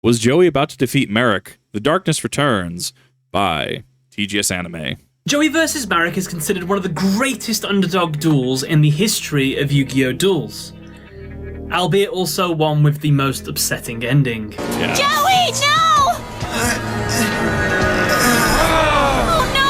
Was Joey about to defeat Marik? The Darkness Returns by TGS Anime. Joey vs. Marik is considered one of the greatest underdog duels in the history of Yu-Gi-Oh! Duels. Albeit also one with the most upsetting ending. Yeah. Joey, no! Oh no!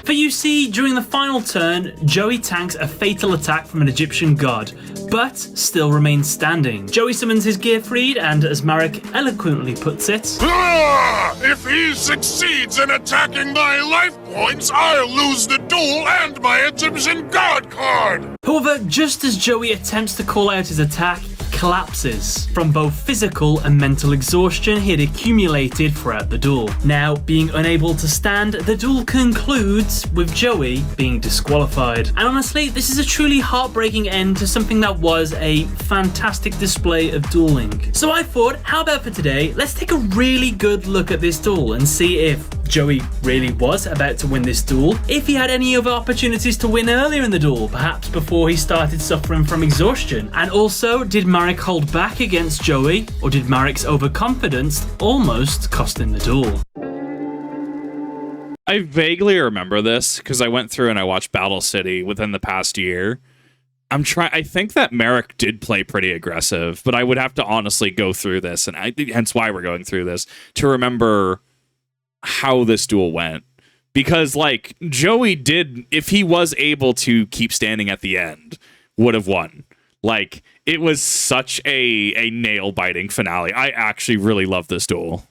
For you see, during the final turn, Joey tanks a fatal attack from an Egyptian god, but still remains standing. Joey summons his Gearfried, and as Marik eloquently puts it, if he succeeds in attacking my life points, I'll lose the duel and my Egyptian god card! However, just as Joey attempts to call out his attack, he collapses from both physical and mental exhaustion he had accumulated throughout the duel. Now, being unable to stand, the duel concludes with Joey being disqualified. And honestly, this is a truly heartbreaking end to something that was a fantastic display of dueling. So I thought, how about for today, let's take a really good look at this duel and see if Joey really was about to win this duel, if he had any other opportunities to win earlier in the duel, perhaps before he started suffering from exhaustion. And also, did Marik hold back against Joey, or did Marik's overconfidence almost cost him the duel? I vaguely remember this because I went through and I watched Battle City within the past year. I think that Marik did play pretty aggressive, but I would have to honestly go through this, and hence why we're going through this, to remember how this duel went. Because, like, Joey did, if he was able to keep standing at the end, would have won. Like, it was such a nail-biting finale. I actually really love this duel.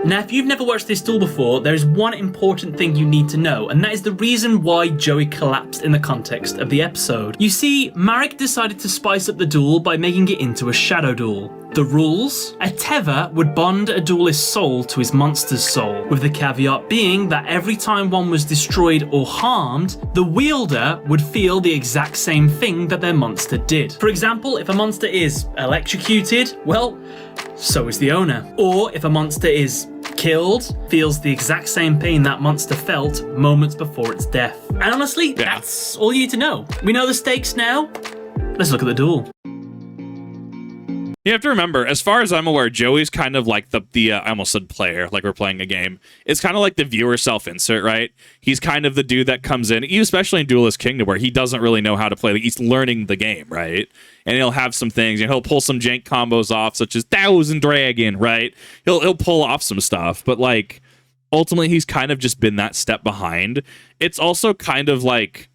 Now, if you've never watched this duel before, there is one important thing you need to know, and that is the reason why Joey collapsed in the context of the episode. You see, Marik decided to spice up the duel by making it into a shadow duel. The rules? A tether would bond a duelist's soul to his monster's soul, with the caveat being that every time one was destroyed or harmed, the wielder would feel the exact same thing that their monster did. For example, if a monster is electrocuted, well, so is the owner. Or if a monster is killed, feels the exact same pain that monster felt moments before its death. And honestly, that's all you need to know. We know the stakes now. Let's look at the duel. You have to remember, as far as I'm aware, Joey's kind of like the I almost said player, like we're playing a game. It's kind of like the viewer self-insert, right? He's kind of the dude that comes in, especially in Duelist Kingdom, where he doesn't really know how to play. He's learning the game, right? And he'll have some things, and he'll pull some jank combos off, such as Thousand Dragon, right? He'll pull off some stuff, but like ultimately, he's kind of just been that step behind. It's also kind of like,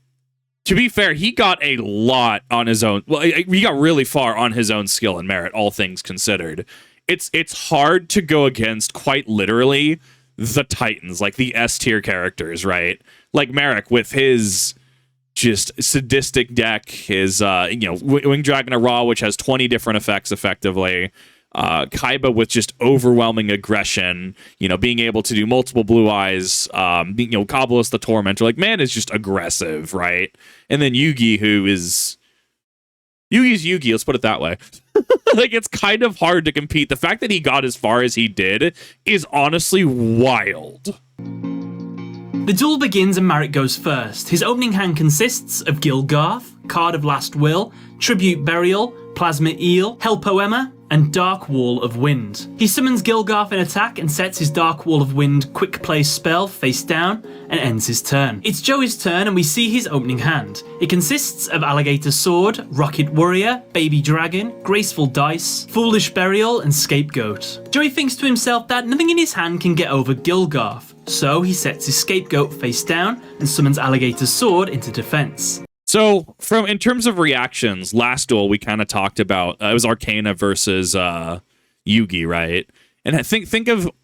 to be fair, he got a lot on his own. Well, he got really far on his own skill and merit, all things considered. It's hard to go against, quite literally, the Titans, like the S-tier characters, right? Like Marik with his just sadistic deck, his Winged Dragon of Ra, which has 20 different effects effectively. Kaiba with just overwhelming aggression, being able to do multiple blue eyes, Kabbalist the Tormentor, like, man is just aggressive, right? And then Yugi, Yugi's Yugi, let's put it that way. Like, it's kind of hard to compete. The fact that he got as far as he did is honestly wild. The duel begins and Marik goes first. His opening hand consists of Gilgarth, Card of Last Will, Tribute Burial, Plasma Eel, Hell Poema, and Dark Wall of Wind. He summons Gilgarth in attack and sets his Dark Wall of Wind quick play spell face down and ends his turn. It's Joey's turn and we see his opening hand. It consists of Alligator Sword, Rocket Warrior, Baby Dragon, Graceful Dice, Foolish Burial, and Scapegoat. Joey thinks to himself that nothing in his hand can get over Gilgarth, so he sets his Scapegoat face down and summons Alligator Sword into defense. So, in terms of reactions, last duel we kind of talked about, it was Arcana versus Yugi, right? And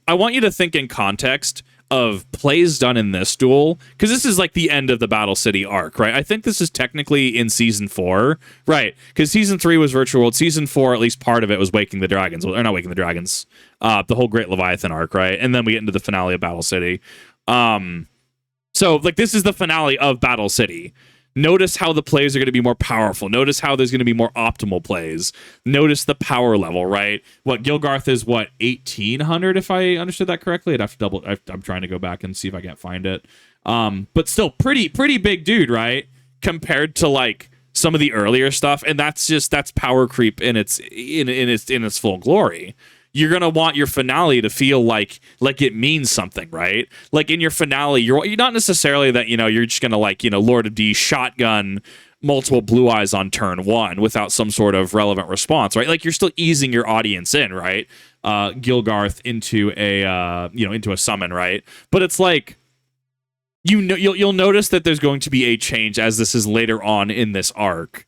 I want you to think in context of plays done in this duel, because this is like the end of the Battle City arc, right? I think this is technically in Season 4, right? Because Season 3 was Virtual World, Season 4, at least part of it was Waking the Dragons, or not Waking the Dragons, the whole Great Leviathan arc, right? And then we get into the finale of Battle City. So, like, this is the finale of Battle City. Notice how the plays are going to be more powerful. Notice how there's going to be more optimal plays. Notice the power level, right? What, Gilgarth is, 1,800, if I understood that correctly? I'd have to double... I'm trying to go back and see if I can't find it. But still, pretty big dude, right? Compared to, like, some of the earlier stuff, and that's power creep in its full glory. You're gonna want your finale to feel like it means something, right? Like in your finale, you're not necessarily that you're just gonna Lord of D shotgun multiple blue eyes on turn 1 without some sort of relevant response, right? Like you're still easing your audience in, right? Gilgarth into a summon, right? But it's like you'll notice that there's going to be a change as this is later on in this arc.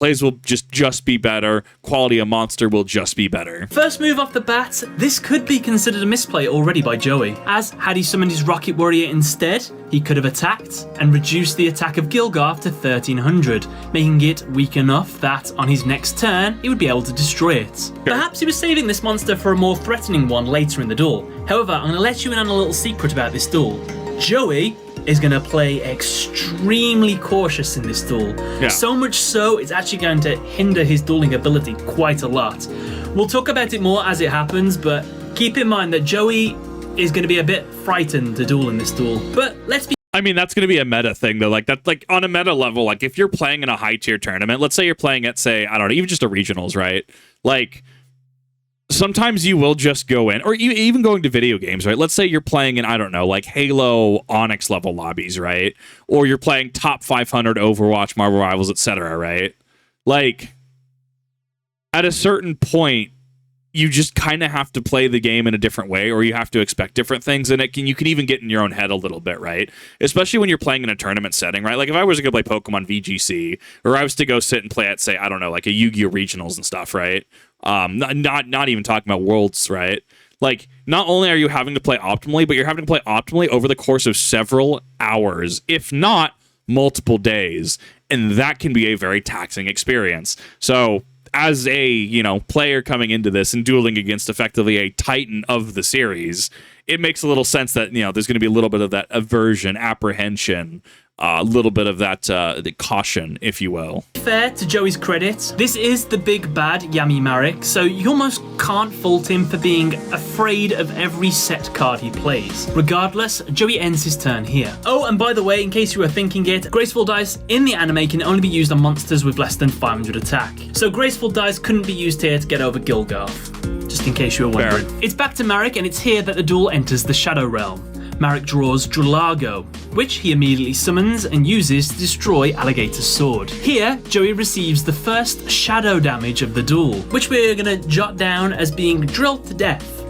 Plays will just be better. Quality of monster will just be better. First move off the bat, this could be considered a misplay already by Joey, as had he summoned his Rocket Warrior instead, he could have attacked and reduced the attack of Gilgarth to 1300, making it weak enough that on his next turn, he would be able to destroy it. Sure. Perhaps he was saving this monster for a more threatening one later in the duel. However, I'm going to let you in on a little secret about this duel. Joey is going to play extremely cautious in this duel. Yeah. So much so, it's actually going to hinder his dueling ability quite a lot. We'll talk about it more as it happens, but keep in mind that Joey is going to be a bit frightened to duel in this duel. But let's be... I mean, that's going to be a meta thing, though. Like, that, like on a meta level, like if you're playing in a high-tier tournament, let's say you're playing at, say, I don't know, even just a regionals, right? Like... sometimes you will just go in, or even going to video games, right? Let's say you're playing in, I don't know, like Halo, Onyx level lobbies, right? Or you're playing top 500 Overwatch, Marvel Rivals, etc., right? Like, at a certain point, you just kind of have to play the game in a different way, or you have to expect different things, and you can even get in your own head a little bit, right? Especially when you're playing in a tournament setting, right? Like if I was to go play Pokemon VGC, or I was to go sit and play at, say, I don't know, like a Yu-Gi-Oh! Regionals and stuff, right? Not even talking about Worlds, right? Like, not only are you having to play optimally, but you're having to play optimally over the course of several hours, if not multiple days, and that can be a very taxing experience. So, as a, player coming into this and dueling against effectively a titan of the series, it makes a little sense that, there's going to be a little bit of that aversion, apprehension, a little bit of that the caution, if you will. Fair to Joey's credit, this is the big bad Yami Marik, so you almost can't fault him for being afraid of every set card he plays. Regardless, Joey ends his turn here. Oh, and by the way, in case you were thinking it, Graceful Dice in the anime can only be used on monsters with less than 500 attack. So Graceful Dice couldn't be used here to get over Gilgarth, just in case you were wondering. Fair. It's back to Marik, and it's here that the duel enters the Shadow Realm. Marik draws Drulago, which he immediately summons and uses to destroy Alligator's sword. Here, Joey receives the first shadow damage of the duel, which we're going to jot down as being drilled to death.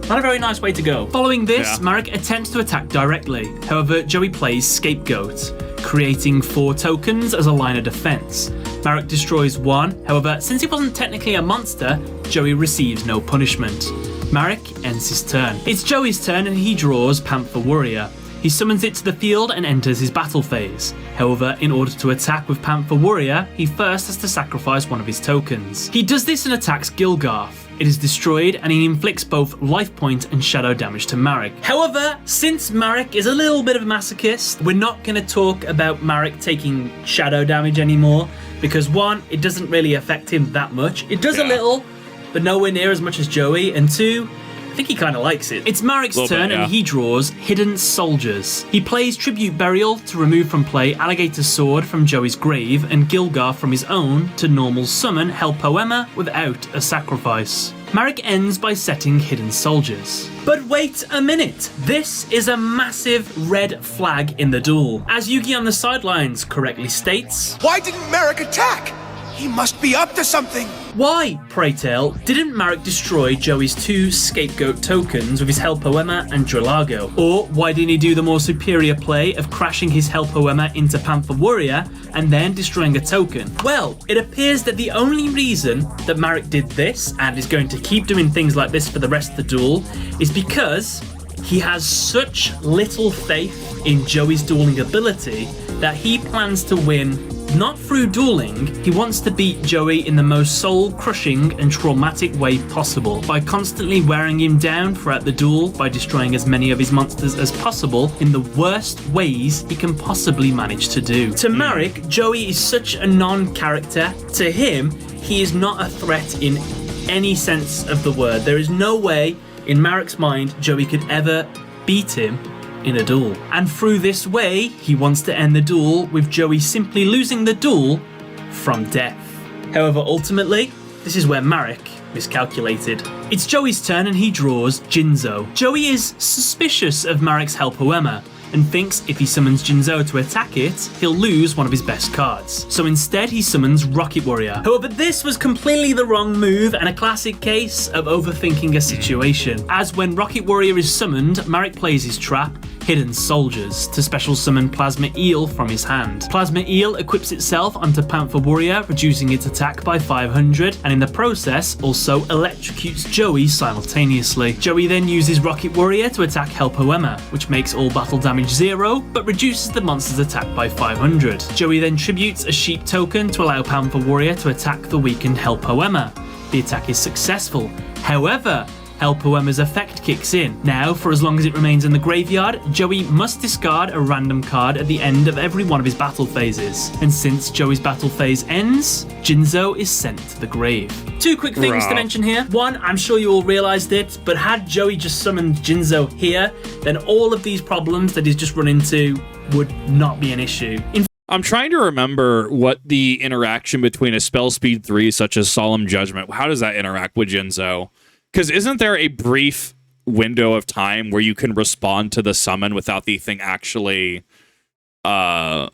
Not a very nice way to go. Following this, Marik attempts to attack directly. However, Joey plays Scapegoat, creating 4 tokens as a line of defense. Marik destroys 1, however, since he wasn't technically a monster, Joey receives no punishment. Marik ends his turn. It's Joey's turn and he draws Panther Warrior. He summons it to the field and enters his battle phase. However, in order to attack with Panther Warrior, he first has to sacrifice one of his tokens. He does this and attacks Gilgarth. It is destroyed and he inflicts both life point and shadow damage to Marik. However, since Marik is a little bit of a masochist, we're not going to talk about Marik taking shadow damage anymore, because 1, it doesn't really affect him that much. It does a little, but nowhere near as much as Joey, and 2, I think he kind of likes it. It's Marik's turn, and he draws Hidden Soldiers. He plays Tribute Burial to remove from play Alligator's Sword from Joey's grave and Gilgarth from his own to normal summon Hell Poema without a sacrifice. Marik ends by setting Hidden Soldiers. But wait a minute, this is a massive red flag in the duel. As Yugioh on the sidelines correctly states, "Why didn't Marik attack? He must be up to something." Why, pray tell, didn't Marik destroy Joey's 2 Scapegoat tokens with his Hell Poema and Drulago? Or why didn't he do the more superior play of crashing his Hell Poema into Panther Warrior and then destroying a token? Well, it appears that the only reason that Marik did this, and is going to keep doing things like this for the rest of the duel, is because he has such little faith in Joey's dueling ability that he plans to win not through dueling. He wants to beat Joey in the most soul-crushing and traumatic way possible, by constantly wearing him down throughout the duel, by destroying as many of his monsters as possible in the worst ways he can possibly manage to do. To Marik, Joey is such a non-character. To him, he is not a threat in any sense of the word. There is no way, in Marik's mind, Joey could ever beat him in a duel. And through this way, he wants to end the duel with Joey simply losing the duel from death. However, ultimately, this is where Marik miscalculated. It's Joey's turn and he draws Jinzo. Joey is suspicious of Marik's Hell Poema and thinks if he summons Jinzo to attack it, he'll lose one of his best cards. So instead he summons Rocket Warrior. However, this was completely the wrong move and a classic case of overthinking a situation, as when Rocket Warrior is summoned, Marik plays his trap, Hidden Soldiers, to special summon Plasma Eel from his hand. Plasma Eel equips itself onto Panther Warrior, reducing its attack by 500, and in the process also electrocutes Joey simultaneously. Joey then uses Rocket Warrior to attack Hell Poema, which makes all battle damage 0, but reduces the monster's attack by 500. Joey then tributes a sheep token to allow Panther Warrior to attack the weakened Hell Poema. The attack is successful. However, Hell Poema's effect kicks in. Now, for as long as it remains in the graveyard, Joey must discard a random card at the end of every one of his battle phases. And since Joey's battle phase ends, Jinzo is sent to the grave. Two quick things to mention here. One, I'm sure you all realised it, but had Joey just summoned Jinzo here, then all of these problems that he's just run into would not be an issue. I'm trying to remember what the interaction between a spell speed 3 such as Solemn Judgment, how does that interact with Jinzo? Because isn't there a brief window of time where you can respond to the summon without the thing actually... let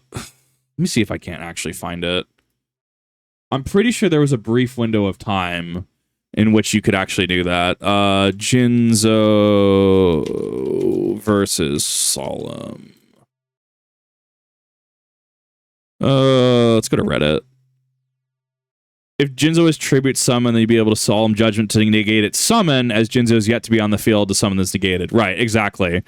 me see if I can't actually find it. I'm pretty sure there was a brief window of time in which you could actually do that. Jinzo versus Solemn. Let's go to Reddit. If Jinzo is tribute summon, then you'd be able to Solemn Judgment to negate its summon, as Jinzo is yet to be on the field to summon is negated. Right, exactly.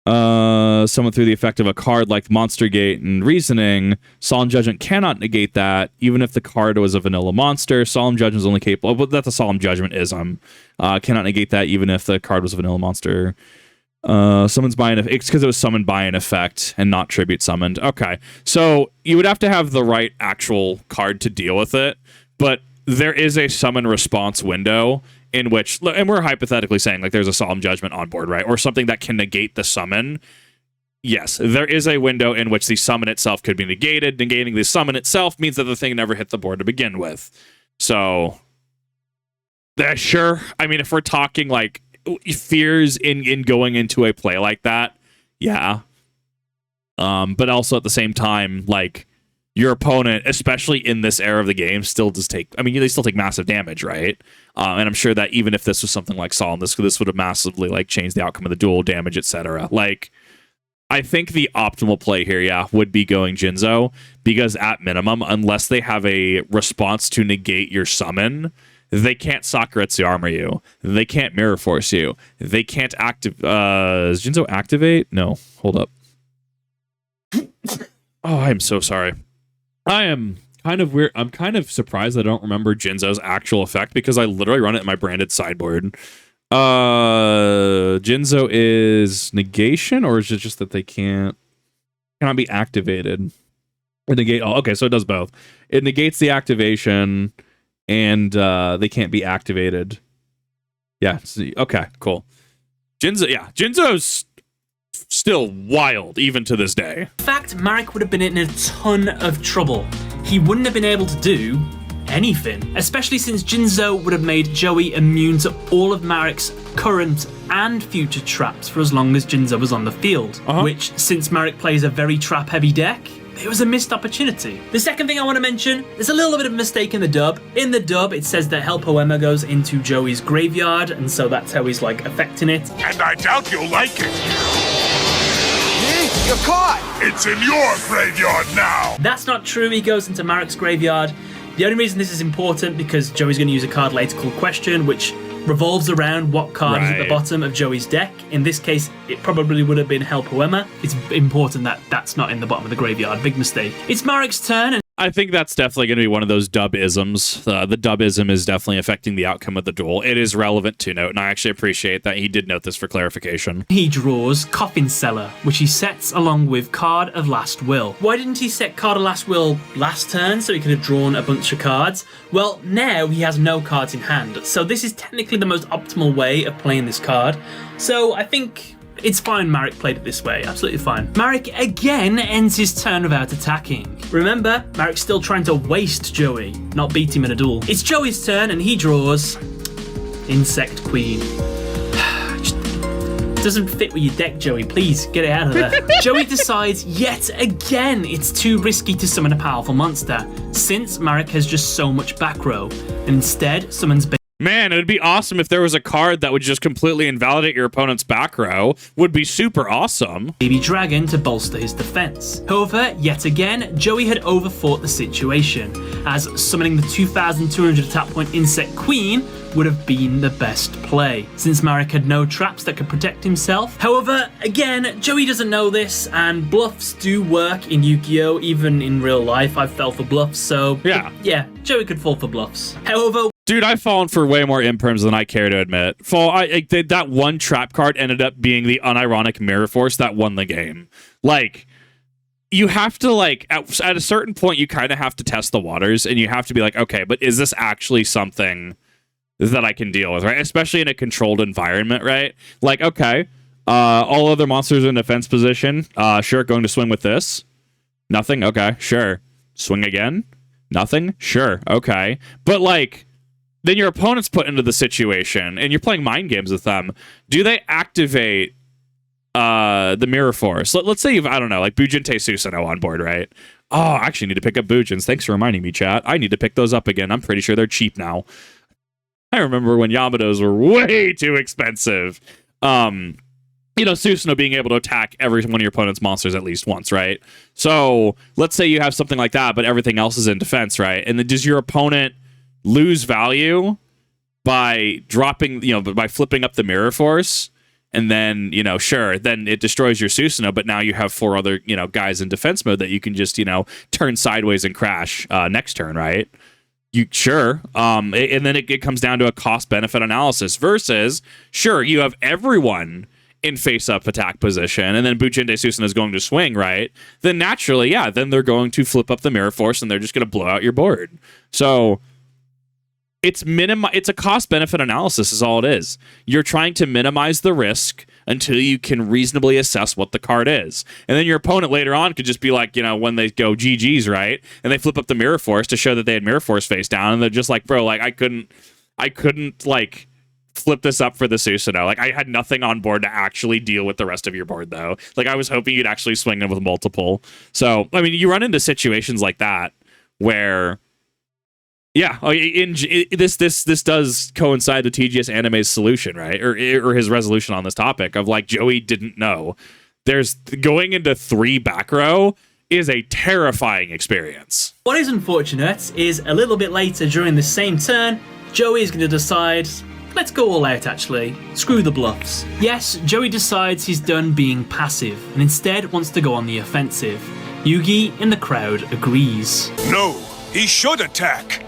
Summon through the effect of a card like Monster Gate and Reasoning. Solemn Judgment cannot negate that, even if the card was a vanilla monster. Solemn Judgment is only capable... Well, that's a Solemn Judgment is. Cannot negate that, even if the card was a vanilla monster. Summons by an effect. It's because it was summoned by an effect and not tribute summoned. Okay, so you would have to have the right actual card to deal with it. But there is a summon response window in which, and we're hypothetically saying like there's a Solemn Judgment on board, right? Or something that can negate the summon. Yes, there is a window in which the summon itself could be negated. Negating the summon itself means that the thing never hit the board to begin with. So, sure. I mean, if we're talking like fears in going into a play like that, yeah. But also at the same time, like, your opponent, especially in this era of the game, still does take... I mean, they still take massive damage, right? And I'm sure that even if this was something like Solemn, this would have massively, like, changed the outcome of the duel, damage, etc. Like, I think the optimal play here, yeah, would be going Jinzo, because at minimum, unless they have a response to negate your summon, they can't Sakuretsu Armor you. They can't Mirror Force you. They can't activate... Does Jinzo activate? No. Hold up. Oh, I'm so sorry. I am kind of weird. I'm kind of surprised I don't remember Jinzo's actual effect because I literally run it in my branded sideboard. Jinzo is negation, or is it just that they cannot be activated? Or negate. Oh, okay, so it does both. It negates the activation, and they can't be activated. Yeah. Okay. Cool. Jinzo. Yeah. Jinzo's still wild, even to this day. In fact, Marik would have been in a ton of trouble. He wouldn't have been able to do anything, especially since Jinzo would have made Joey immune to all of Marik's current and future traps for as long as Jinzo was on the field, which, since Marik plays a very trap-heavy deck, it was a missed opportunity. The second thing I want to mention, there's a little bit of a mistake in the dub. In the dub, it says that Hell Poema goes into Joey's graveyard, and so that's how he's, like, affecting it. And I doubt you'll like it. You're caught! It's in your graveyard now! That's not true, he goes into Marik's graveyard. The only reason this is important because Joey's going to use a card later called Question, which revolves around what card is at the bottom of Joey's deck. In this case, it probably would have been Hell Poema. It's important that that's not in the bottom of the graveyard. Big mistake. It's Marik's turn, and I think that's definitely going to be one of those dub-isms. The dub-ism is definitely affecting the outcome of the duel. It is relevant to note, and I actually appreciate that he did note this for clarification. he draws Coffin Seller, which he sets along with Card of Last Will. Why didn't he set Card of Last Will last turn so he could have drawn a bunch of cards? Well, now he has no cards in hand, so this is technically the most optimal way of playing this card. So I think It's fine Marik played it this way, absolutely fine. Marik again ends his turn without attacking. Remember, Marik's still trying to waste Joey, not beat him in a duel. It's Joey's turn and he draws Insect Queen. Doesn't fit with your deck, Joey. Please, get it out of there. Joey decides yet again it's too risky to summon a powerful monster, since Marik has just so much back row, and instead summons Man, it would be awesome if there was a card that would just completely invalidate your opponent's back row. Would be super awesome. Baby Dragon to bolster his defense. However, yet again, Joey had overthought the situation, as summoning the 2,200 attack point Insect Queen would have been the best play, since Marik had no traps that could protect himself. However, again, Joey doesn't know this, and bluffs do work in Yu-Gi-Oh! Even in real life, I've fell for bluffs, so yeah, Joey could fall for bluffs. However, dude, I've fallen for way more imperms than I care to admit. That one trap card ended up being the unironic Mirror Force that won the game. Like, you have to, like, at a certain point, you kind of have to test the waters, and you have to be like, okay, but is this actually something that I can deal with, right? Especially in a controlled environment, right? Like, okay, all other monsters in defense position. Sure, going to swing with this. Nothing? Okay, sure. Swing again? Nothing? Sure, okay. But, like, then your opponent's put into the situation, and you're playing mind games with them. Do they activate the Mirror Force? Let's say you've, I don't know, like Bujinte Susanoo on board, right? Oh, I actually need to pick up Bujins. Thanks for reminding me, chat. I need to pick those up again. I'm pretty sure they're cheap now. I remember when Yamatos were way too expensive. Susanoo being able to attack every one of your opponent's monsters at least once, right? So let's say you have something like that, but everything else is in defense, right? And then does your opponent lose value by dropping, by flipping up the Mirror Force? And then, sure, then it destroys your Susanoo, but now you have 4 other, guys in defense mode that you can just, turn sideways and crash next turn, right? Sure. And then it comes down to a cost-benefit analysis versus, sure, you have everyone in face-up attack position, and then Bujinte Susanoo is going to swing, right? Then naturally, then they're going to flip up the Mirror Force, and they're just going to blow out your board. So it's a cost-benefit analysis is all it is. You're trying to minimize the risk until you can reasonably assess what the card is. And then your opponent later on could just be like, when they go GG's, right? And they flip up the Mirror Force to show that they had Mirror Force face down, and they're just like, bro, like, I couldn't like, flip this up for the Susanoo. Like, I had nothing on board to actually deal with the rest of your board, though. Like, I was hoping you'd actually swing in with multiple. So, I mean, you run into situations like that where... Yeah, this does coincide with TGS Anime's solution, right? Or his resolution on this topic of, like, Joey didn't know. There's going into 3 back row is a terrifying experience. What is unfortunate is a little bit later during the same turn, Joey is going to decide, let's go all out actually. Screw the bluffs. Yes, Joey decides he's done being passive and instead wants to go on the offensive. Yugi in the crowd agrees. No, he should attack.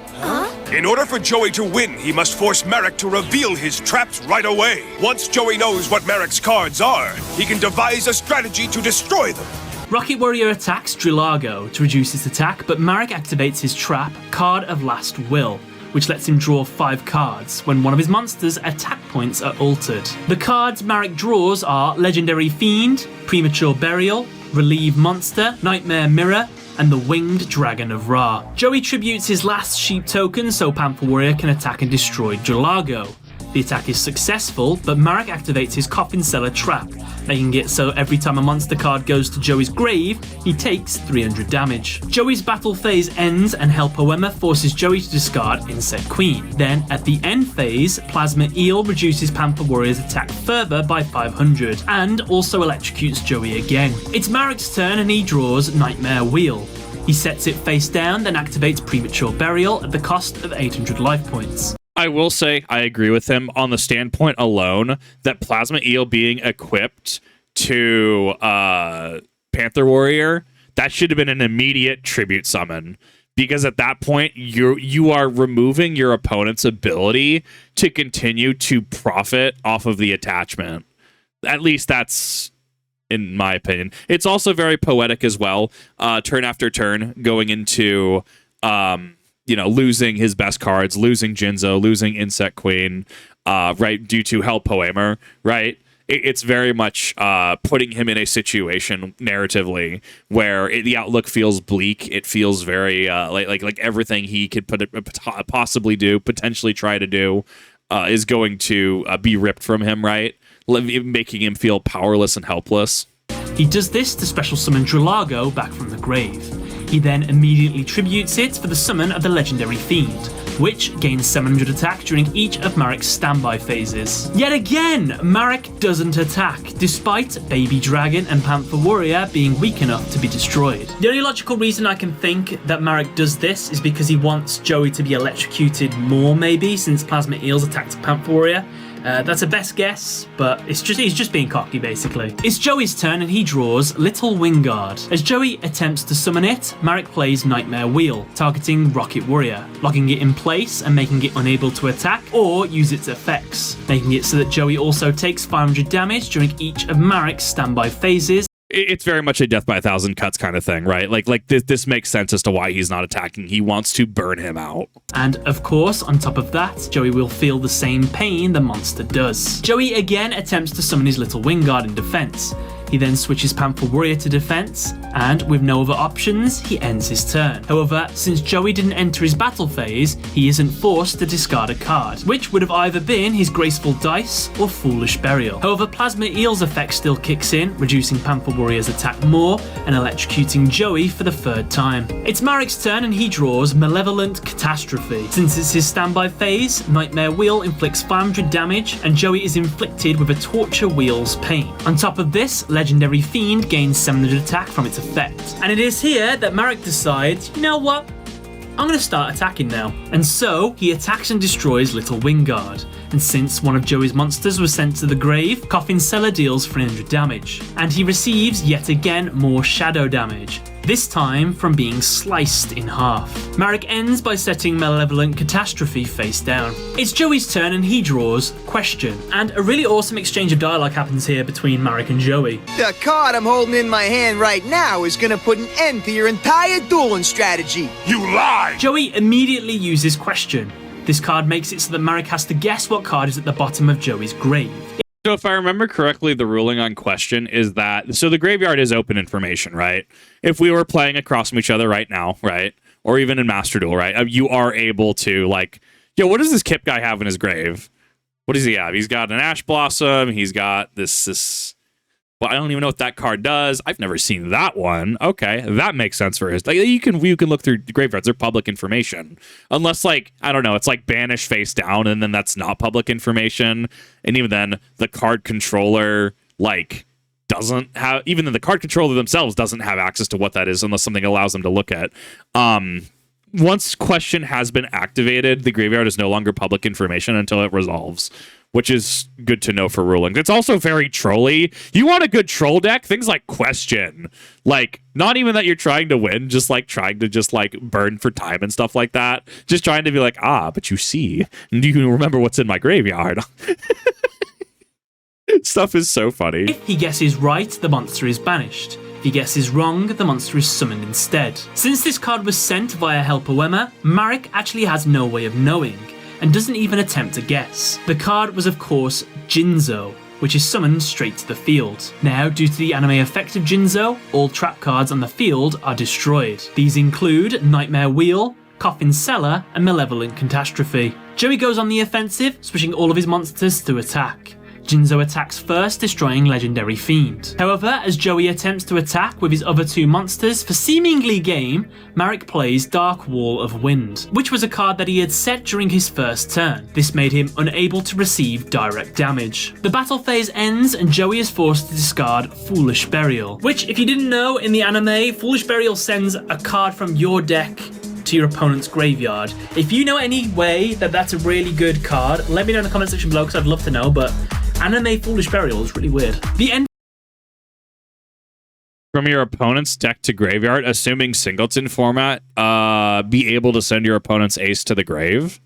In order for Joey to win, he must force Marik to reveal his traps right away. Once Joey knows what Marik's cards are, he can devise a strategy to destroy them. Rocket Warrior attacks Drillago to reduce his attack, but Marik activates his trap, Card of Last Will, which lets him draw 5 cards when one of his monster's attack points are altered. The cards Marik draws are Legendary Fiend, Premature Burial, Relieve Monster, Nightmare Mirror, and the Winged Dragon of Ra. Joey tributes his last sheep token so Panther Warrior can attack and destroy Drillago. The attack is successful, but Marik activates his Coffin Cellar trap, making it so every time a monster card goes to Joey's grave, he takes 300 damage. Joey's battle phase ends and Hell Poema forces Joey to discard Insect Queen. Then, at the end phase, Plasma Eel reduces Panther Warrior's attack further by 500, and also electrocutes Joey again. It's Marik's turn and he draws Nightmare Wheel. He sets it face down, then activates Premature Burial at the cost of 800 life points. I will say I agree with him on the standpoint alone that Plasma Eel being equipped to Panther Warrior, that should have been an immediate tribute summon. Because at that point, you are removing your opponent's ability to continue to profit off of the attachment. At least that's in my opinion. It's also very poetic as well. Turn after turn, going into... losing his best cards, losing Jinzo, losing Insect Queen, right, due to Hell Poemer, right? it's very much putting him in a situation narratively where the outlook feels bleak. It feels very like everything he could possibly do, potentially try to do, is going to be ripped from him, right? Making him feel powerless and helpless. He does this to special summon Dralago back from the grave. He then immediately tributes it for the summon of the legendary Fiend, which gains 700 attack during each of Marik's standby phases. Yet again, Marik doesn't attack, despite Baby Dragon and Panther Warrior being weak enough to be destroyed. The only logical reason I can think that Marik does this is because he wants Joey to be electrocuted more, maybe, since Plasma Eels attacked Panther Warrior. That's a best guess, but he's just being cocky, basically. It's Joey's turn and he draws Little Wingard. As Joey attempts to summon it, Marik plays Nightmare Wheel, targeting Rocket Warrior, locking it in place and making it unable to attack or use its effects, making it so that Joey also takes 500 damage during each of Marik's standby phases. It's very much a death by 1,000 cuts kind of thing, right? Like this makes sense as to why he's not attacking. He wants to burn him out. And of course, on top of that, Joey will feel the same pain the monster does. Joey again attempts to summon his Little Wingard in defense. He then switches Panther Warrior to defense, and with no other options, he ends his turn. However, since Joey didn't enter his battle phase, he isn't forced to discard a card, which would have either been his Graceful Dice or Foolish Burial. However, Plasma Eel's effect still kicks in, reducing Panther Warrior's attack more and electrocuting Joey for the third time. It's Marik's turn and he draws Malevolent Catastrophe. Since it's his standby phase, Nightmare Wheel inflicts 500 damage and Joey is inflicted with a Torture Wheel's pain. On top of this, Legendary Fiend gains 700 attack from its effect. And it is here that Marik decides, you know what? I'm going to start attacking now. And so, he attacks and destroys Little Wingard. And since one of Joey's monsters was sent to the grave, Coffin Cellar deals 300 damage. And he receives yet again more shadow damage, this time from being sliced in half. Marik ends by setting Malevolent Catastrophe face down. It's Joey's turn and he draws Question. And a really awesome exchange of dialogue happens here between Marik and Joey. The card I'm holding in my hand right now is gonna put an end to your entire dueling strategy. You lie! Joey immediately uses Question. This card makes it so that Marik has to guess what card is at the bottom of Joey's grave. So if I remember correctly, the ruling on Question is that, so the graveyard is open information, right? If we were playing across from each other right now, right? Or even in Master Duel, right? You are able to, like, yo, what does this Kip guy have in his grave? What does he have? He's got an Ash Blossom. He's got this. Well, I don't even know what that card does. I've never seen that one. Okay, that makes sense for his. Like, you can look through the graveyards. They're public information, unless, like, I don't know. It's like banish face down, and then that's not public information. And even then, the card controller doesn't have. Even then, the card controller themselves doesn't have access to what that is unless something allows them to look at. Once Question has been activated, the graveyard is no longer public information until it resolves, which is good to know for ruling. It's also very trolly. You want a good troll deck? Things like Question. Like, not even that you're trying to win, just like trying to just like burn for time and stuff like that. Just trying to be like, but you see, do you remember what's in my graveyard? Stuff is so funny. If he guesses right, the monster is banished. If he guesses wrong, the monster is summoned instead. Since this card was sent via Helper Wemmer, Marik actually has no way of knowing, and doesn't even attempt to guess. The card was of course Jinzo, which is summoned straight to the field. Now, due to the anime effect of Jinzo, all trap cards on the field are destroyed. These include Nightmare Wheel, Coffin Cellar, and Malevolent Catastrophe. Joey goes on the offensive, switching all of his monsters to attack. Jinzo attacks first, destroying Legendary Fiend. However, as Joey attempts to attack with his other two monsters for seemingly game, Marik plays Dark Wall of Wind, which was a card that he had set during his first turn. This made him unable to receive direct damage. The battle phase ends and Joey is forced to discard Foolish Burial, which, if you didn't know, in the anime, Foolish Burial sends a card from your deck to your opponent's graveyard. If you know any way that that's a really good card, let me know in the comment section below because I'd love to know, but anime Foolish Burial is really weird. The end from your opponent's deck to graveyard, assuming singleton format, be able to send your opponent's ace to the grave,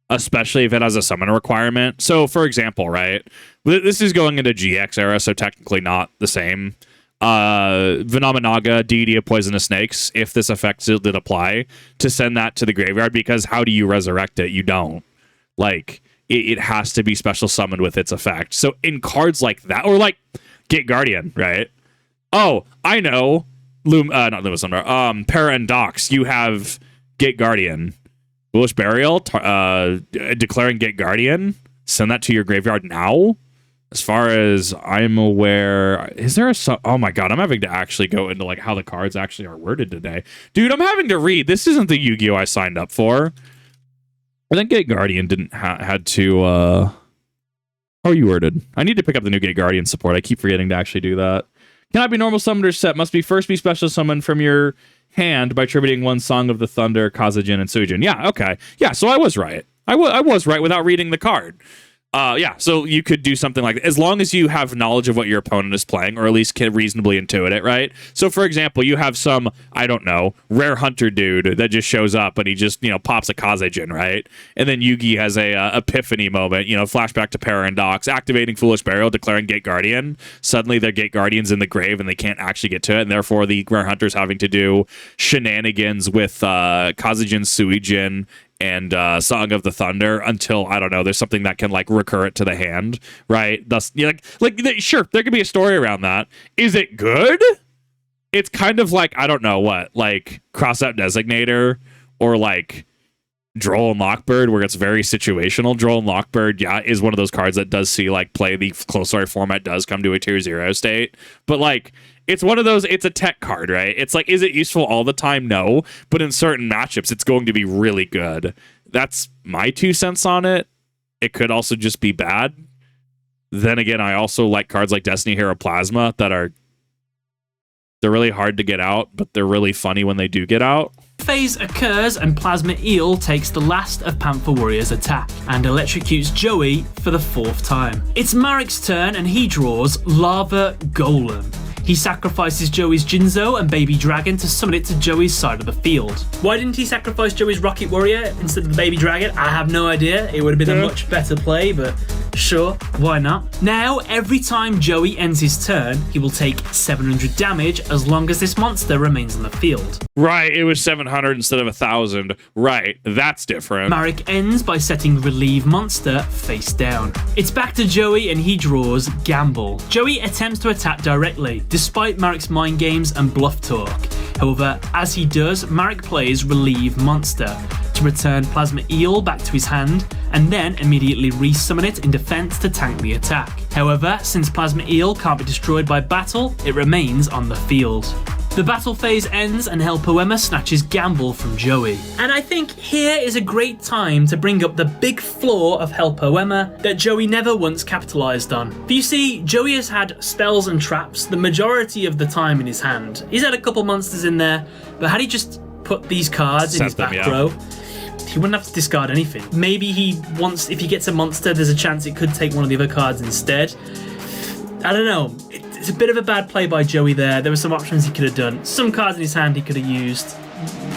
especially if it has a summon requirement. So, for example, right, this is going into GX era, so technically not the same. Venomenaga, Deity of Poisonous Snakes, if this effect did apply, to send that to the graveyard, because how do you resurrect it? You don't. Like, it has to be special summoned with its effect. So in cards like that, or like Gate Guardian, right? Oh, I know. Not Luma Summoner. Para and Dox, you have Gate Guardian. Foolish Burial, declaring Gate Guardian. Send that to your graveyard now. As far as I'm aware, is there oh my god, I'm having to actually go into like how the cards actually are worded today. Dude, I'm having to read. This isn't the Yu-Gi-Oh! I signed up for. I think Gate Guardian didn't had to how are you worded? I need to pick up the new Gate Guardian support. I keep forgetting to actually do that. Cannot be normal summoner set. Must be first be special summoned from your hand by attributing one Song of the Thunder, Kazajin, and Sujin. Yeah, okay. Yeah, so I was right. I was right without reading the card. Yeah, so you could do something like that as long as you have knowledge of what your opponent is playing, or at least can reasonably intuit it, right? So, for example, you have some, I don't know, rare hunter dude that just shows up and he just, pops a Kazajin, right? And then Yugi has a epiphany moment, flashback to Para and Dox, activating Foolish Burial, declaring Gate Guardian. Suddenly their Gate Guardian's in the grave and they can't actually get to it, and therefore the rare hunter's having to do shenanigans with Kazajin, Suijin, and Song of the Thunder until, I don't know, there's something that can like recur it to the hand, right? Thus, sure, there could be a story around that. Is it good? It's kind of like, I don't know what, like Cross Out Designator or like Droll and Lockbird, where it's very situational. Droll and Lockbird, yeah, is one of those cards that does see like play. The close story format does come to a tier 0 state, but like it's one of those, it's a tech card, right? It's like, is it useful all the time? No, but in certain matchups, it's going to be really good. That's my 2 cents on it. It could also just be bad. Then again, I also like cards like Destiny Hero Plasma they're really hard to get out, but they're really funny when they do get out. Phase occurs and Plasma Eel takes the last of Panther Warrior's attack and electrocutes Joey for the 4th time. It's Marik's turn and he draws Lava Golem. He sacrifices Joey's Jinzo and Baby Dragon to summon it to Joey's side of the field. Why didn't he sacrifice Joey's Rocket Warrior instead of the Baby Dragon? I have no idea. It would have been a much better play, but sure, why not? Now, every time Joey ends his turn, he will take 700 damage as long as this monster remains on the field. Right, it was 700 instead of 1,000. Right, that's different. Marik ends by setting Relieve Monster face down. It's back to Joey and he draws Gamble. Joey attempts to attack directly, despite Marik's mind games and bluff talk. However, as he does, Marik plays Relieve Monster to return Plasma Eel back to his hand and then immediately resummon it in defense to tank the attack. However, since Plasma Eel can't be destroyed by battle, it remains on the field. The battle phase ends and Hell Poema snatches Gamble from Joey. And I think here is a great time to bring up the big flaw of Hell Poema that Joey never once capitalized on. For you see, Joey has had spells and traps the majority of the time in his hand. He's had a couple monsters in there, but had he just put these cards in his back row, he wouldn't have to discard anything. Maybe he wants, if he gets a monster, there's a chance it could take one of the other cards instead. I don't know. It's a bit of a bad play by Joey there. There were some options he could have done. Some cards in his hand he could have used.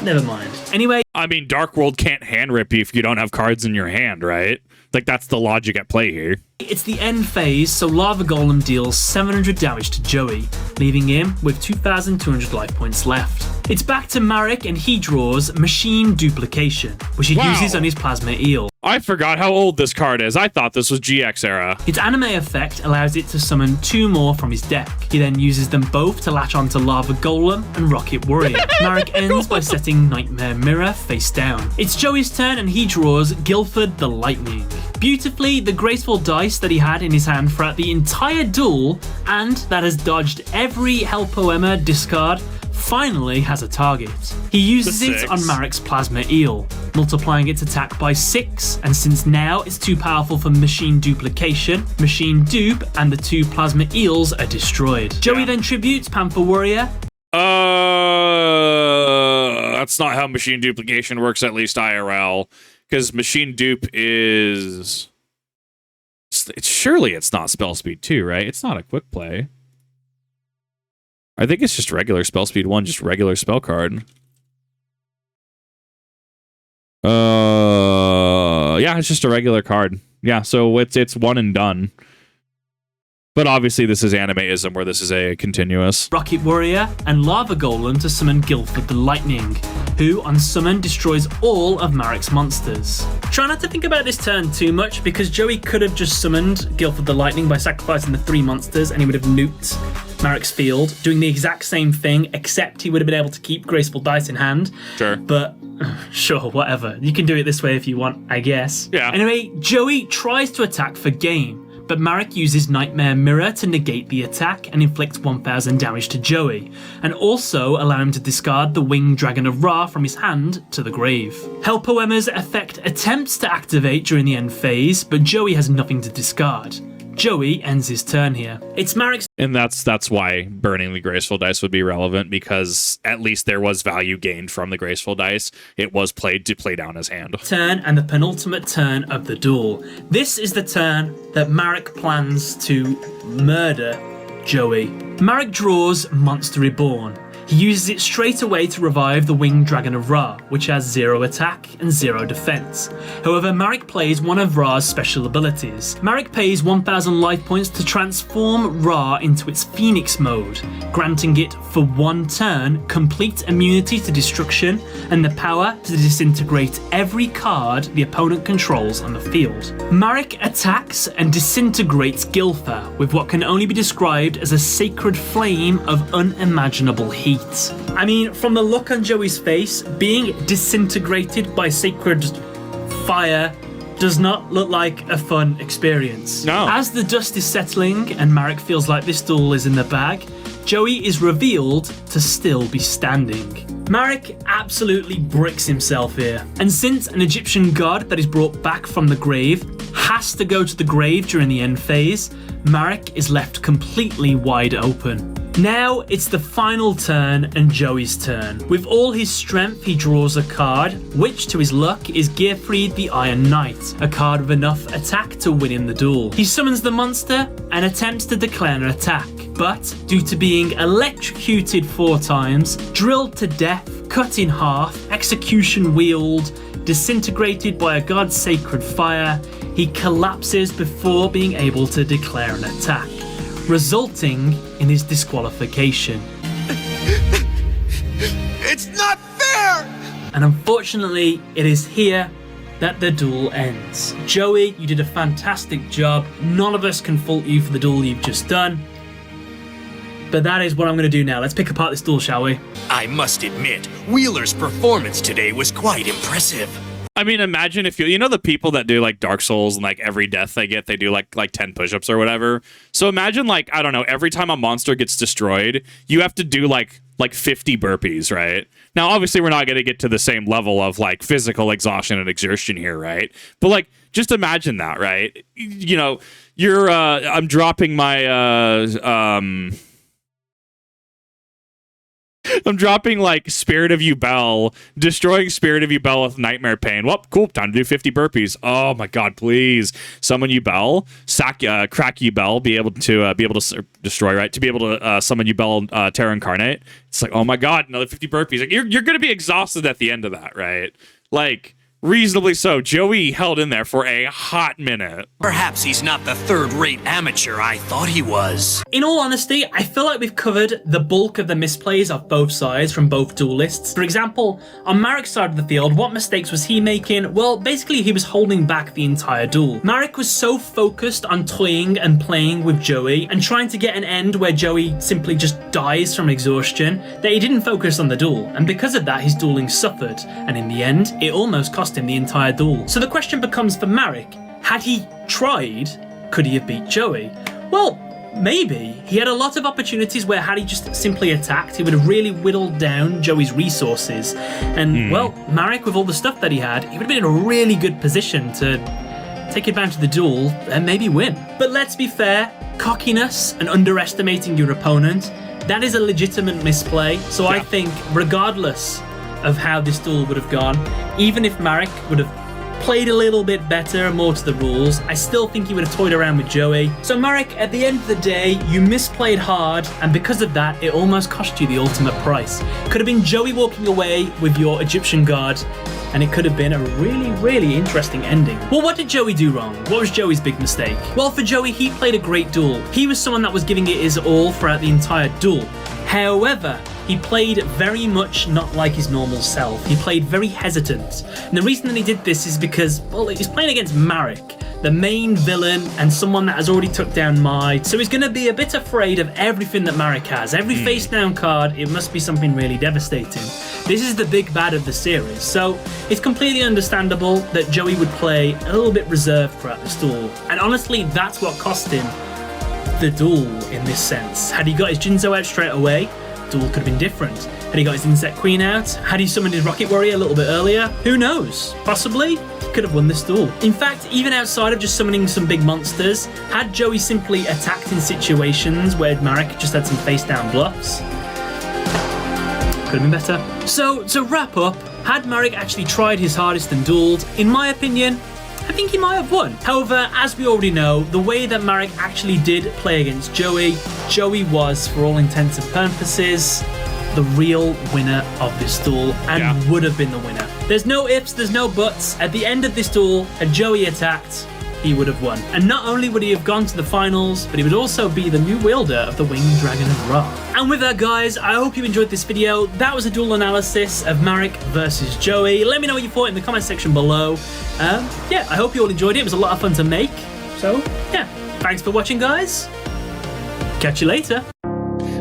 Never mind. Anyway. I mean, Dark World can't hand rip you if you don't have cards in your hand, right? Like, that's the logic at play here. It's the end phase, so Lava Golem deals 700 damage to Joey, leaving him with 2,200 life points left. It's back to Marik and he draws Machine Duplication, which he uses on his Plasma Eel. I forgot how old this card is. I thought this was GX era. Its anime effect allows it to summon 2 more from his deck. He then uses them both to latch onto Lava Golem and Rocket Warrior. Marik ends by setting Nightmare Mirror face down. It's Joey's turn and he draws Guilford the Lightning. Beautifully, the graceful dice that he had in his hand throughout the entire duel, and that has dodged every Hell Poema discard, finally has a target. He uses it on Marik's Plasma Eel, multiplying its attack by 6, and since now it's too powerful for Machine Duplication, Machine Dupe and the 2 Plasma Eels are destroyed. Joey then tributes Panther Warrior. That's not how Machine Duplication works, at least IRL. Because Machine Dupe is... surely it's not Spell Speed 2, right? It's not a quick play. I think it's just regular Spell Speed 1, just regular spell card. Yeah, it's just a regular card. Yeah, so it's one and done. But obviously this is animeism where this is a continuous. Rocket Warrior, and Lava Golem to summon Guilford the Lightning, who on summon destroys all of Marik's monsters. Try not to think about this turn too much because Joey could have just summoned Guilford the Lightning by sacrificing the 3 monsters and he would have nuked Marik's field, doing the exact same thing, except he would have been able to keep Graceful Dice in hand. Sure. But sure, whatever. You can do it this way if you want, I guess. Yeah. Anyway, Joey tries to attack for game, but Marik uses Nightmare Mirror to negate the attack and inflict 1000 damage to Joey, and also allow him to discard the Winged Dragon of Ra from his hand to the grave. Hell Poema's effect attempts to activate during the end phase, but Joey has nothing to discard. Joey ends his turn here. It's Marik's And that's why burning the Graceful Dice would be relevant, because at least there was value gained from the Graceful Dice. It was played to play down his hand. turn and the penultimate turn of the duel. This is the turn that Marik plans to murder Joey. Marik draws Monster Reborn. He uses it straight away to revive the Winged Dragon of Ra, which has 0 attack and 0 defense. However, Marik plays one of Ra's special abilities. Marik pays 1000 life points to transform Ra into its Phoenix mode, granting it for 1 turn complete immunity to destruction and the power to disintegrate every card the opponent controls on the field. Marik attacks and disintegrates Gilfer with what can only be described as a sacred flame of unimaginable heat. I mean, from the look on Joey's face, being disintegrated by sacred fire does not look like a fun experience. No. As the dust is settling and Marik feels like this duel is in the bag, Joey is revealed to still be standing. Marik absolutely bricks himself here, and since an Egyptian god that is brought back from the grave has to go to the grave during the end phase, Marik is left completely wide open. Now it's the final turn and Joey's turn. With all his strength, he draws a card, which to his luck is Gearfried the Iron Knight, a card with enough attack to win him the duel. He summons the monster and attempts to declare an attack, but due to being electrocuted 4 times, drilled to death, cut in half, execution wheeled, disintegrated by a god's sacred fire, he collapses before being able to declare an attack, resulting in his disqualification. It's not fair! And unfortunately, it is here that the duel ends. Joey, you did a fantastic job. None of us can fault you for the duel you've just done. But that is what I'm going to do now. Let's pick apart this duel, shall we? I must admit, Wheeler's performance today was quite impressive. I mean, imagine if you know the people that do like Dark Souls and like every death they get, they do like 10 push-ups or whatever. So imagine like, I don't know, every time a monster gets destroyed, you have to do like 50 burpees, right? Now, obviously, we're not going to get to the same level of like physical exhaustion and exertion here, right? But like, just imagine that, right? You know, you're I'm dropping my I'm dropping like Spirit of Yubel, destroying Spirit of Yubel with Nightmare Pain. Well, cool, time to do 50 burpees. Oh my god, please summon Yubel, crack Yubel, be able to destroy, right? To be able to summon Yubel Terra Incarnate. It's like, oh my god, another 50 burpees. Like you're gonna be exhausted at the end of that, right? Like reasonably so. Joey held in there for a hot minute. Perhaps he's not the third-rate amateur I thought he was. In all honesty, I feel like we've covered the bulk of the misplays of both sides from both duelists. For example, on Marik's side of the field, what mistakes was he making? Well, basically he was holding back the entire duel. Marik was so focused on toying and playing with Joey and trying to get an end where Joey simply just dies from exhaustion that he didn't focus on the duel, and because of that his dueling suffered, and in the end it almost cost him the entire duel. So the question becomes for Marik, had he tried, could he have beat Joey? Well, maybe. He had a lot of opportunities where had he just simply attacked, he would have really whittled down Joey's resources. And well, Marik, with all the stuff that he had, he would have been in a really good position to take advantage of the duel and maybe win. But let's be fair, cockiness and underestimating your opponent, that is a legitimate misplay. So I think regardless of how this duel would have gone, even if Marik would have played a little bit better and more to the rules, I still think he would have toyed around with Joey. So Marik, at the end of the day, you misplayed hard, and because of that, it almost cost you the ultimate price. Could have been Joey walking away with your Egyptian god and it could have been a really, really interesting ending. Well, what did Joey do wrong? What was Joey's big mistake? Well, for Joey, he played a great duel. He was someone that was giving it his all throughout the entire duel. However, he played very much not like his normal self. He played very hesitant. And the reason that he did this is because, well, he's playing against Marik, the main villain and someone that has already took down Mai. So he's going to be a bit afraid of everything that Marik has. Every face down card, it must be something really devastating. This is the big bad of the series. So it's completely understandable that Joey would play a little bit reserved throughout this duel. And honestly, that's what cost him the duel in this sense. Had he got his Jinzo out straight away, duel could have been different. Had he got his Insect Queen out? Had he summoned his Rocket Warrior a little bit earlier? Who knows? Possibly, he could have won this duel. In fact, even outside of just summoning some big monsters, had Joey simply attacked in situations where Marik just had some face-down bluffs, could have been better. So, to wrap up, had Marik actually tried his hardest and dueled, in my opinion, I think he might have won. However, as we already know, the way that Marik actually did play against Joey, Joey was, for all intents and purposes, the real winner of this duel and would have been the winner. There's no ifs, there's no buts. At the end of this duel, had Joey attacked, he would have won. And not only would he have gone to the finals, but he would also be the new wielder of the Winged Dragon of Ra. And with that, guys, I hope you enjoyed this video. That was a duel analysis of Marik versus Joey. Let me know what you thought in the comment section below. Yeah, I hope you all enjoyed it. It was a lot of fun to make. So, yeah, thanks for watching, guys. Catch you later.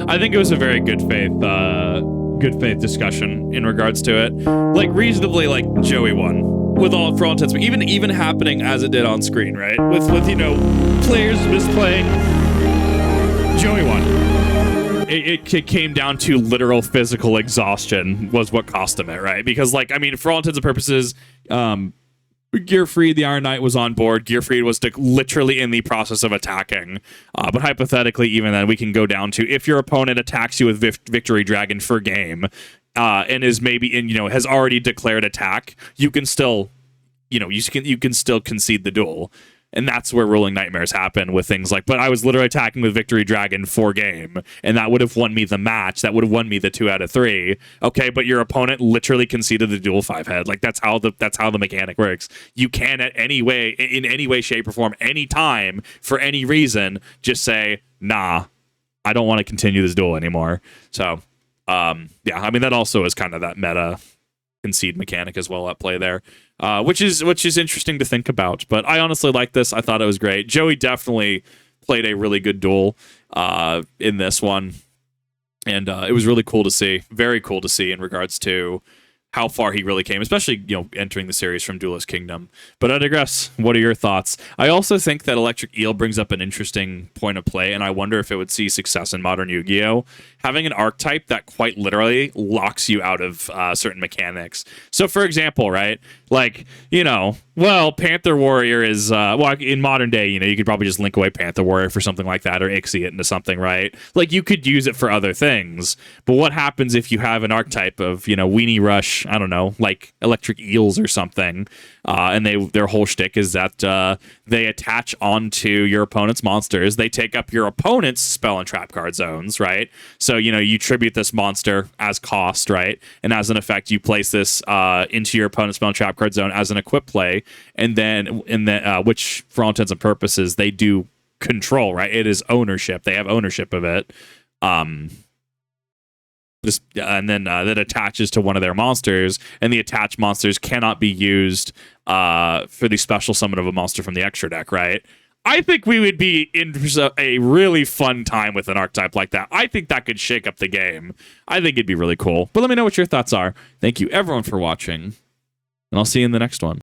I think it was a very good faith discussion in regards to it. Like, reasonably, like, Joey won. With all, for all intents, but even happening as it did on screen, right? With you know, players misplaying, Joey won. It came down to literal physical exhaustion was what cost him it, right? Because, like, I mean, for all intents and purposes, Gearfried, the Iron Knight, was on board. Gearfried was literally in the process of attacking. But hypothetically, even then, we can go down to if your opponent attacks you with Victory Dragon for game, and is maybe in, you know, has already declared attack, you can still, you know, you can still concede the duel. And that's where Rolling Nightmares happen with things like, but I was literally attacking with Victory Dragon for game, and that would have won me the match. That would have won me the 2 out of 3. Okay, but your opponent literally conceded the duel 5-head. Like, that's how the mechanic works. You can in any way, shape, or form, any time, for any reason, just say, nah, I don't want to continue this duel anymore. So, yeah, I mean, that also is kind of that meta concede mechanic as well at play there, which is interesting to think about. But I honestly like this. I thought it was great. Joey definitely played a really good duel in this one, and it was really cool to see. Very cool to see in regards to how far he really came, especially, you know, entering the series from Duelist Kingdom. But I digress. What are your thoughts? I also think that Electric Eel brings up an interesting point of play, and I wonder if it would see success in modern Yu-Gi-Oh! Having an archetype that quite literally locks you out of certain mechanics. So, for example, right, like, you know, well, Panther Warrior is, well, in modern day, you know, you could probably just link away Panther Warrior for something like that, or Ixie it into something, right? Like, you could use it for other things. But what happens if you have an archetype of, you know, Weenie Rush, I don't know, like Electric Eels or something, and their whole shtick is that they attach onto your opponent's monsters. They take up your opponent's spell and trap card zones, right? So, you know, you tribute this monster as cost, right? And as an effect, you place this into your opponent's spell and trap card zone as an equip play, and then which, for all intents and purposes, they do control, right? It is ownership. They have ownership of it. And then that attaches to one of their monsters, and the attached monsters cannot be used for the special summon of a monster from the extra deck, right? I think we would be in a really fun time with an archetype like that. I think that could shake up the game. I think it'd be really cool. But let me know what your thoughts are. Thank you, everyone, for watching, and I'll see you in the next one.